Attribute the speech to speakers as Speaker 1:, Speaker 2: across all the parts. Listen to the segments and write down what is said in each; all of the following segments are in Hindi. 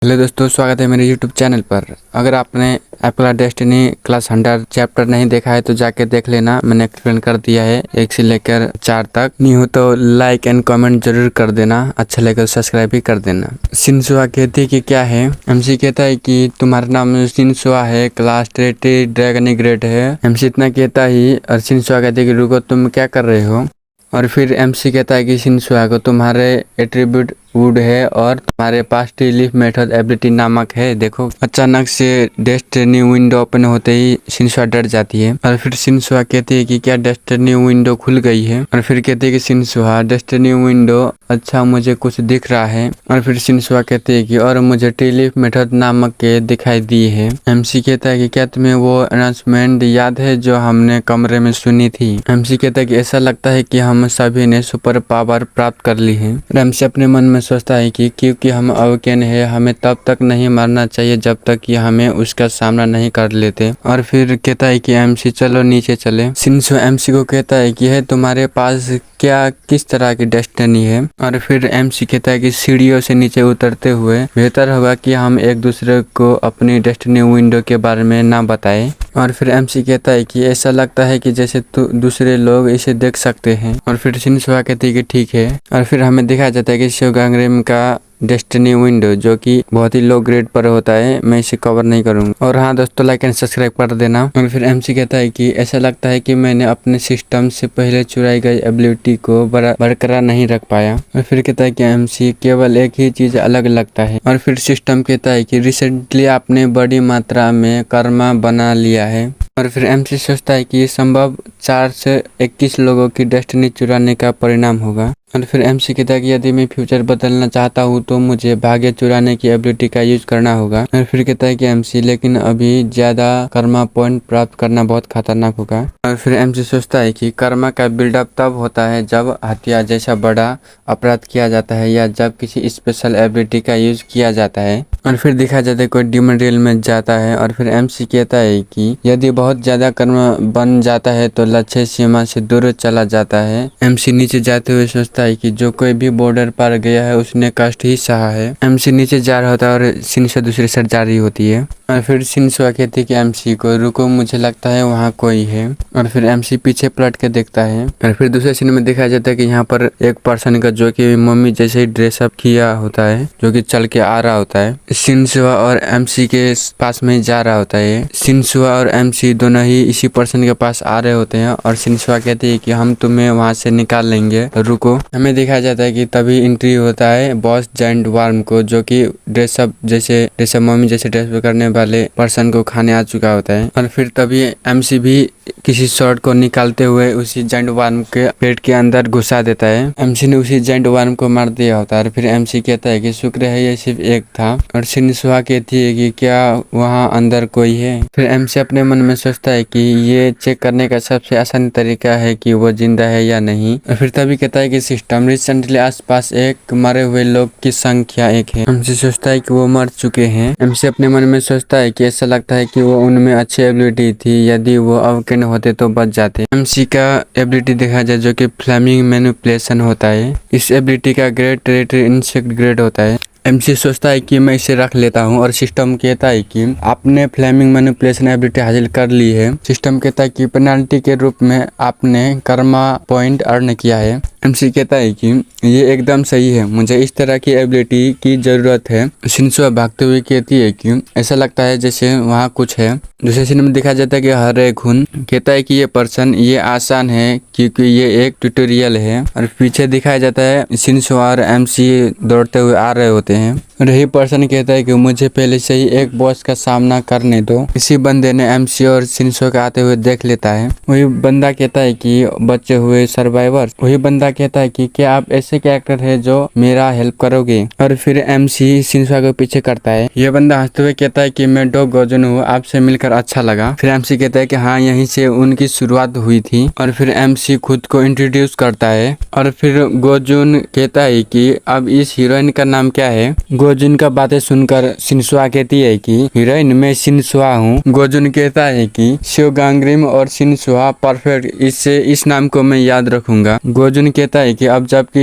Speaker 1: हेलो दोस्तों, स्वागत है मेरे YouTube चैनल पर। अगर आपने एप्पल डेस्टिनी क्लास 100 चैप्टर नहीं देखा है तो जाके देख लेना। मैंने एक्सप्लेन कर दिया है 1 से लेकर 4 तक। नहीं हो तो लाइक एंड कमेंट जरूर कर देना, अच्छा लगे तो सब्सक्राइब भी कर देना। शिनसुआ कहती है कि क्या है। एमसी कहता है कि तुम्हारा नाम शिनसुआ है, क्लास 30 ड्रैगन ग्रेड है। एमसी इतना कहता ही और शिनसुआ कहती है कि रुको, तुम क्या कर रहे हो। और फिर एमसी कहता है कि शिनसुआ को तुम्हारे एट्रीब्यूट वुड है और तुम्हारे पास लीफ मेथड एबिलिटी नामक है। देखो, अचानक से डेस्टिनी विंडो ओपन होते ही शिनसुआ डर जाती है। और फिर शिनसुआ कहती है कि क्या डेस्टिनी विंडो खुल गई है। और फिर कहती है कि शिनसुआ डेस्टिनी विंडो, अच्छा मुझे कुछ दिख रहा है। और फिर शिनसुआ कहती है कि और मुझे लीफ मेथड नामक के दिखाई दी है। एमसी कहता है कि क्या तुम्हें वो अनाउंसमेंट याद है जो हमने कमरे में सुनी थी। एमसी कहता है कि ऐसा लगता है कि हम सभी ने सुपर पावर प्राप्त कर ली है। एमसी अपने मन में सोचता है कि क्योंकि हम अवज्ञान है, हमें तब तक नहीं मरना चाहिए जब तक कि हमें उसका सामना नहीं कर लेते। और फिर कहता है कि एमसी चलो नीचे चले। शिनसुआ एमसी को कहता है कि है तुम्हारे पास क्या किस तरह की डेस्टिनी है। और फिर एमसी कहता है कि सीढ़ियों से नीचे उतरते हुए बेहतर होगा कि हम एक दूसरे को अपनी डेस्टिनी विंडो के बारे में ना बताएं। और फिर एमसी कहता है कि ऐसा लगता है कि जैसे दूसरे लोग इसे देख सकते हैं। और फिर शिनसुआ कहती है कि ठीक है। और फिर हमें दिखाया जाता है कि शिवगांगरेम का डेस्टिनी विंडो जो कि बहुत ही लो ग्रेड पर होता है, मैं इसे कवर नहीं करूंगा। और हाँ दोस्तों, लाइक एंड सब्सक्राइब कर देना। और फिर एमसी कहता है कि ऐसा लगता है कि मैंने अपने सिस्टम से पहले चुराई गई एबिलिटी को बरकरार नहीं रख पाया। और फिर कहता है कि एमसी केवल एक ही चीज अलग लगता है। और फिर सिस्टम कहता है कि रिसेंटली आपने बड़ी मात्रा में कर्मा बना लिया है। और फिर एमसी सोचता है कि ये संभव 4 से 21 लोगों की डेस्टिनी चुराने का परिणाम होगा। और फिर एमसी कहता है कि यदि मैं फ्यूचर बदलना चाहता हूँ तो मुझे भाग्य चुराने की एबिलिटी का यूज करना होगा। और फिर कहता है कि एमसी लेकिन अभी ज्यादा कर्मा पॉइंट प्राप्त करना बहुत खतरनाक होगा। और फिर एमसी सोचता है कि कर्मा का बिल्डअप तब होता है जब हत्या जैसा बड़ा अपराध किया जाता है या जब किसी स्पेशल एबिलिटी का यूज किया जाता है। और फिर दिखा जाता है कोई डीमन रियल में जाता है। और फिर एमसी कहता है कि यदि बहुत ज्यादा कर्म बन जाता है तो लक्ष्य सीमा से दूर चला जाता है। एमसी नीचे जाते हुए सोचता है कि जो कोई भी बॉर्डर पार गया है उसने कष्ट ही सहा है। एमसी नीचे जा रहा होता है और शिनसुआ दूसरी साइड जा रही होती है। और फिर शिनसुआ कहती है कि एमसी को रुको, मुझे लगता है वहाँ कोई है। और फिर एमसी पीछे पलट के देखता है। और फिर दूसरे सीन में दिखाया जाता है कि यहाँ पर एक पर्सन का जो कि मम्मी जैसे ही ड्रेसअप किया होता है, जो कि चल के आ रहा होता है, शिनसुआ और एमसी के पास में जा रहा होता है। शिनसुआ और एमसी दोनों ही इसी पर्सन के पास आ रहे होते हैं। और शिनसुआ कहती है कि हम तुम्हें वहाँ से निकाल लेंगे, रुको। हमें दिखाया जाता है कि तभी एंट्री होता है बॉस जायंट वार्म को, जो कि ड्रेसअप मम्मी जैसे ड्रेस करने वाले पर्सन को खाने आ चुका होता है। और फिर तभी एमसी भी किसी शॉट को निकालते हुए उसी जायंट वार्म के पेट के अंदर घुसा देता है। एमसी ने उसी जायंट वार्म को मार दिया होता है। और फिर एमसी कहता है कि शुक्र है ये सिर्फ एक था। और शिनसुआ कहती है कि क्या वहाँ अंदर कोई है। फिर एमसी अपने मन में सोचता है कि ये चेक करने का सबसे आसान तरीका है कि वो जिंदा है या नहीं। और फिर तभी कहता है कि सिस्टम रिसेंटली आसपास एक मरे हुए लोग की संख्या 1 है। एमसी सोचता है कि वो मर चुके हैं। एमसी अपने मन में सोचता है कि ऐसा लगता है कि वो उनमें अच्छी एबिलिटी थी, यदि वो अवज्ञान होते तो बच जाते। एमसी का एबिलिटी देखा जाए जो कि फ्लेमिंग मैनिपुलेशन होता है। इस एबिलिटी का ग्रेड टेरिटरी इंसेक्ट ग्रेड होता है। एमसी सोचता है कि मैं इसे रख लेता हूँ। और सिस्टम कहता है कि आपने फ्लेमिंग मैनिपुलेशन एबिलिटी हासिल कर ली है। सिस्टम कहता है कि पेनाल्टी के रूप में आपने कर्मा पॉइंट अर्न किया है। एमसी कहता है कि ये एकदम सही है, मुझे इस तरह की एबिलिटी की जरूरत है। शिनसुआ भागते हुए कहती है कि ऐसा लगता है जैसे वहाँ कुछ है। दूसरे सीन में दिखाया जाता है कि हरे खून कहता है कि ये पर्सन ये आसान है क्योंकि ये एक ट्यूटोरियल है। और पीछे दिखाया जाता है शिनसुआ और एमसी दौड़ते हुए आ रहे होते हैं। और यही पर्सन कहता है कि मुझे पहले से ही एक बॉस का सामना करने दो। इसी बंदे ने एमसी और शिनसुआ के आते हुए देख लेता है। वही बंदा कहता है कि बचे हुए सर्वाइवर। वही बंदा कहता है कि क्या आप ऐसे कैरेक्टर है जो मेरा हेल्प करोगे। और फिर एमसी शिनसुआ को पीछे करता है। ये बंदा हंसते हुए कहता है कि मैं डॉग गोजन हूँ, आपसे मिलकर अच्छा लगा। फिर एमसी कहता है कि हाँ, यहीं से उनकी शुरुआत हुई थी। और फिर एमसी खुद को इंट्रोड्यूस करता है। और फिर गोजुन कहता है कि अब इस हीरोइन का नाम क्या है। गोजुन का बातें सुनकर शिनसुआ कहती है कि हीरोइन मैं शिनसुआ हूँ। गोजुन कहता है कि शिवगांग्रिम और शिनसुआ परफेक्ट, इससे इस नाम को मैं याद रखूंगा। गोजुन कहता है कि अब जबकि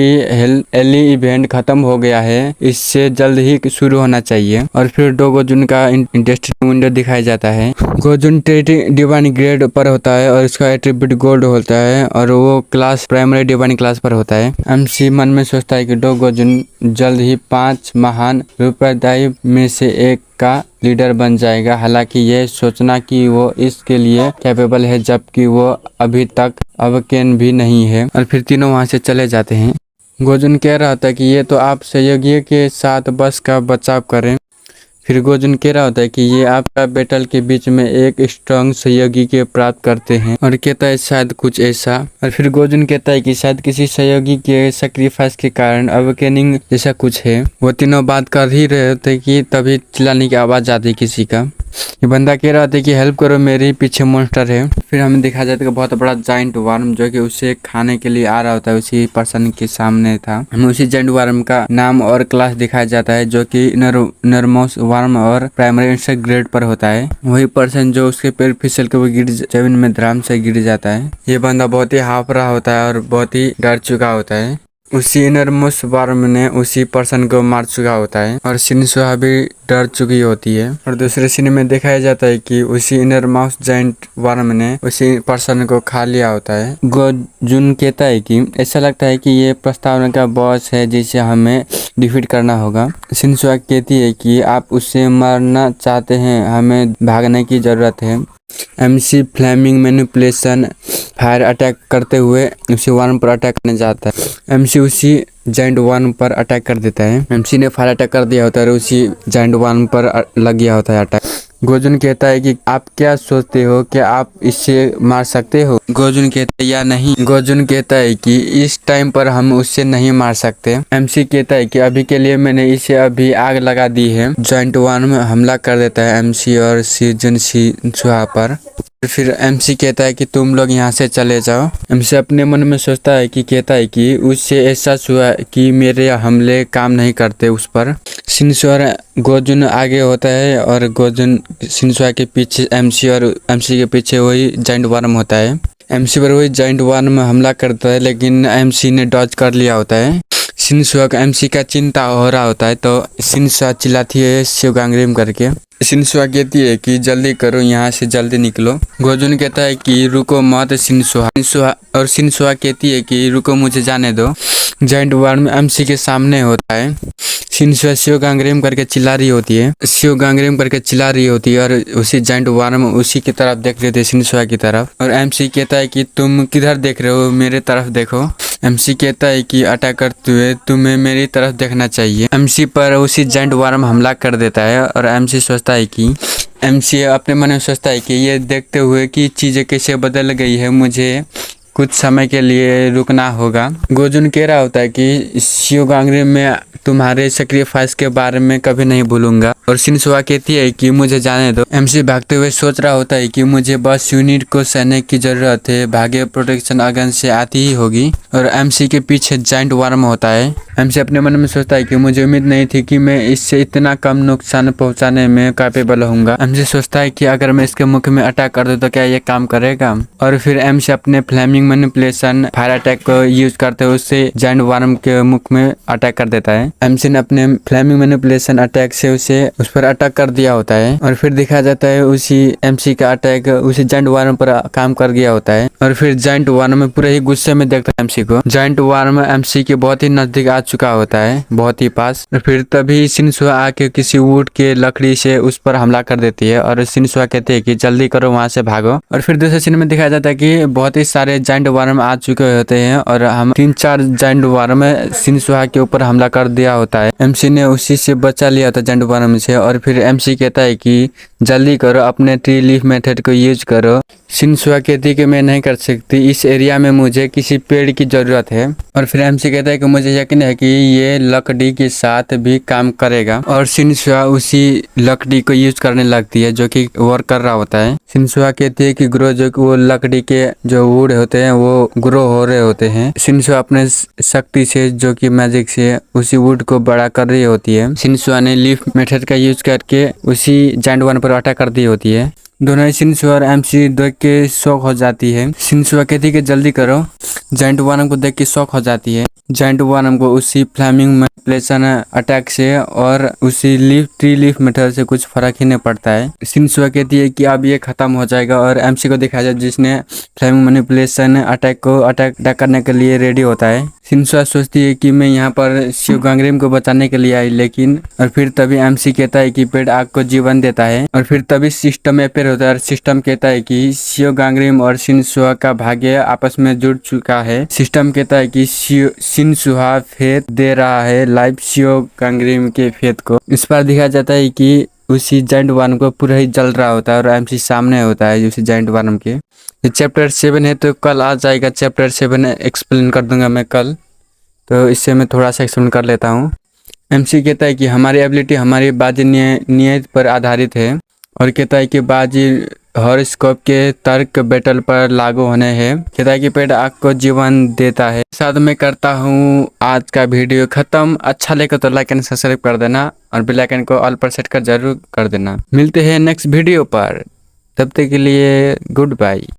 Speaker 1: एली इवेंट खत्म हो गया है, इससे जल्द ही शुरू होना चाहिए। और फिर दो गोजुन का इंटरेस्टिंग विंडो दिखाया जाता है। गोजुन डिवाइन ग्रेड पर होता है और इसका एट्रीब्यूट गोल्ड होता है और वो क्लास प्राइमरी डिवाइन क्लास पर होता है। एमसी मन में सोचता है कि दो गोजुन जल्द ही 5 महान रूपदायी में से एक का लीडर बन जाएगा। हालांकि यह सोचना कि वो इसके लिए कैपेबल है जबकि वो अभी तक अवकेन भी नहीं है। और फिर तीनों वहां से चले जाते हैं। गोजुन कह रहा था कि ये तो आप सहयोगी के साथ बस का बचाव करें। फिर गोजुन कह रहा होता है कि ये आपका बैटल के बीच में एक स्ट्रॉन्ग सहयोगी के प्राप्त करते हैं और कहता है शायद कुछ ऐसा। और फिर गोजुन कहता है कि शायद किसी सहयोगी के सैक्रिफाइस के कारण अवेकनिंग जैसा कुछ है। वो तीनों बात कर ही रहे थे कि तभी चिल्लाने की आवाज आती किसी का। ये बंदा कह रहा था कि हेल्प करो, मेरे पीछे मॉन्स्टर है। फिर हमें दिखा जाता है कि बहुत बड़ा जाइंट वर्म जो कि उसे खाने के लिए आ रहा होता है, उसी पर्सन के सामने था। हमें उसी जाइंट वर्म का नाम और क्लास दिखाया जाता है जो कि नर्मोस वर्म और प्राइमरी इंसेक्ट ग्रेड पर होता है। वही पर्सन जो उसके पैर फिसल के वो गिर जमीन में धड़ाम से गिर जाता है। ये बंदा बहुत ही हाफ रहा होता है और बहुत ही डर चुका होता है। उसी इनरमोस वर्म ने उसी पर्सन को मार चुका होता है और शिनसुआ भी डर चुकी होती है। और दूसरे सीन में दिखाया जाता है कि उसी इनरमाउस जाइंट वर्म ने उसी पर्सन को खा लिया होता है। गोजुन कहता है कि ऐसा लगता है कि ये प्रस्तावना का बॉस है जिसे हमें डिफीट करना होगा। शिनसुआ कहती है कि आप उससे मारना चाहते हैं, हमें भागने की जरूरत है। MC flaming manipulation fire attack करते हुए उसी वर्म पर अटैक करने जाता है। एमसी उसी जाइंट वर्म पर अटैक कर देता है। एमसी ने फायर अटैक कर दिया होता है और उसी जाइंट वर्म पर लग गया होता है अटैक। गोजुन कहता है कि आप क्या सोचते हो, क्या आप इससे मार सकते हो? गोजुन कहता है या नहीं। गोजुन कहता है कि इस टाइम पर हम उससे नहीं मार सकते। एमसी कहता है कि अभी के लिए मैंने इसे अभी आग लगा दी है। जाइंट वर्म हमला कर देता है एमसी और शिनसुआ पर। फिर एमसी कहता है कि तुम लोग यहाँ से चले जाओ। एमसी अपने मन में सोचता है कि कहता है कि उससे ऐसा हुआ कि मेरे हमले काम नहीं करते उस पर। शिनसुआ गोजुन आगे होता है और गोजुन शिनसुआ के पीछे एमसी और एमसी के पीछे वही जाइंट वर्म होता है। एमसी पर वही जाइंट वर्म हमला करता है लेकिन एमसी ने डॉज कर लिया होता है। शिनसुआ का एमसी का चिंता हो रहा होता है तो शिनसुआ चिल्लाती है शिवगांग्रिम करके। शिनसुआ कहती है कि जल्दी करो, यहाँ से जल्दी निकलो। गोजुन कहता है कि रुको मत शिनसुआ। और शिनसुआ कहती है कि रुको, मुझे जाने दो। जाइंट वर्म एमसी के सामने होता है। शिनसुआ शिवगांग्रिम करके चिल्ला रही होती है। शिवगांग्रिम करके चिल्ला रही होती है और उसी जाइंट वर्म उसी की तरफ देख रहे थे, शिनसुआ की तरफ। और एमसी कहता है कि तुम किधर देख रहे हो, मेरे तरफ देखो। एमसी कहता है कि अटैक करते हुए तुम्हें मेरी तरफ देखना चाहिए। एमसी पर उसी जाइंट वर्म हमला कर देता है और एमसी सोचता है कि एमसी अपने मन में सोचता है कि ये देखते हुए कि चीजें कैसे बदल गई है, मुझे कुछ समय के लिए रुकना होगा। गोजुन कह रहा होता है कि शिवगांग्रिम में तुम्हारे सैक्रिफाइस के बारे में कभी नहीं भूलूंगा। और शिनसुआ कहती है कि मुझे जाने दो। एमसी भागते हुए सोच रहा होता है कि मुझे बस यूनिट को सहने की जरूरत है, भाग्य प्रोटेक्शन अगन से आती ही होगी। और एमसी के पीछे जाइंट वर्म होता है। एमसी अपने मन में सोचता है कि मुझे उम्मीद नहीं थी कि मैं इससे इतना कम नुकसान पहुंचाने में कैपेबल होऊंगा। एमसी सोचता है कि अगर मैं इसके मुख में अटैक कर दूं तो क्या ये काम करेगा। और फिर एमसी अपने फ्लेमिंग मैनिपुलेशन फायर अटैक को यूज करते हुए उससे जाइंट वर्म के मुख में अटैक कर देता है। एमसी ने अपने फ्लेमिंग मैनिपुलेशन अटैक से उस पर अटैक कर दिया होता है। और फिर दिखा जाता है उसी एमसी का अटैक उसी जाइंट वर्म पर काम कर गया होता है। और फिर जाइंट वर्म पूरे ही गुस्से में देखता है एमसी को। जाइंट वर्म एमसी के बहुत ही नजदीक आ चुका होता है, बहुत ही पास। और फिर तभी शिनसुआ आके किसी वुड के लकड़ी से उस पर हमला कर देती है और शिनसुआ कहते हैं कि जल्दी करो, वहां से भागो। और फिर दूसरे सीन में दिखाया जाता है कि बहुत ही सारे जाइंट वर्म आ चुके होते हैं और हम 3-4 जाइंट वर्म शिनसुआ के ऊपर हमला कर दिया होता है। एमसी ने उसी से बचा लिया था जाइंट वर्म से। और फिर एमसी कहता है कि जल्दी करो, अपने ट्री लीफ मेथड को यूज करो। शिनसुआ कहती है कि मैं नहीं कर सकती, इस एरिया में मुझे किसी पेड़ की जरूरत है। और फिर एमसी कहता है कि मुझे यकीन है कि ये लकड़ी के साथ भी काम करेगा। और शिनसुआ उसी लकड़ी को यूज करने लगती है जो कि वर्क कर रहा होता है। शिनसुआ कहती है कि ग्रो, जो कि वो लकड़ी के जो वुड होते हैं वो ग्रो हो रहे होते हैं। शिनसुआ अपने शक्ति से, जो कि मैजिक से, उसी वुड को बड़ा कर रही होती है। शिनसुआ ने लीफ मेथड का यूज करके उसी जायंट वन पर अटैक कर दी होती है। दोनों ही शिनसुआ और एमसी देख के शॉक हो जाती है। शिनसुआ कहती है कि जल्दी करो। जायंट वन को देख के शॉक हो जाती है। जायंट वन को उसी फ्लेमिंग मैनिपुलेशन अटैक से और उसी ट्री लीफ मेथड से कुछ फर्क ही नहीं पड़ता है। शिनसुआ कहती है कि अब ये खत्म हो जाएगा और एमसी को दिखाया जाए जिसने फ्लेमिंग मैनिपुलेशन अटैक करने के लिए रेडी होता है। शिनसुआ सोचती है कि मैं यहाँ पर शिव गांगरिम को बचाने के लिए आई, लेकिन और फिर तभी एमसी कहता है कि पेड़ आग को जीवन देता है। और फिर तभी सिस्टम अपेयर होता है और सिस्टम कहता है कि शिव गांगरिम और शिनसुआ का भाग्य आपस में जुड़ चुका है। सिस्टम कहता है कि शिनसुआ फेथ दे रहा है लाइफ शिव गांगरिम के फेथ को। इस पर दिखाया जाता है कि उसी जायंट वन को पूरा ही जल रहा होता है और एमसी सामने होता है उसी जायंट वन के। चैप्टर 7 है तो कल आ जाएगा। चैप्टर 7 एक्सप्लेन कर दूंगा मैं कल, तो इससे मैं थोड़ा सा एक्सप्लेन कर लेता हूँ। एमसी कहता है कि हमारी एबिलिटी हमारी बाजी नियत पर आधारित है और कहता है कि बाजी हॉरोस्कोप के तर्क बैटल पर लागू होने हैं। कहता है कि पेड़ आग को जीवन देता है। साथ में करता हूँ आज का वीडियो खत्म। अच्छा लगे तो लाइक एंड सब्सक्राइब कर देना और बेल आइकन को ऑल पर सेट कर जरूर कर देना। मिलते हैं नेक्स्ट वीडियो पर, तब तक के लिए गुड बाय।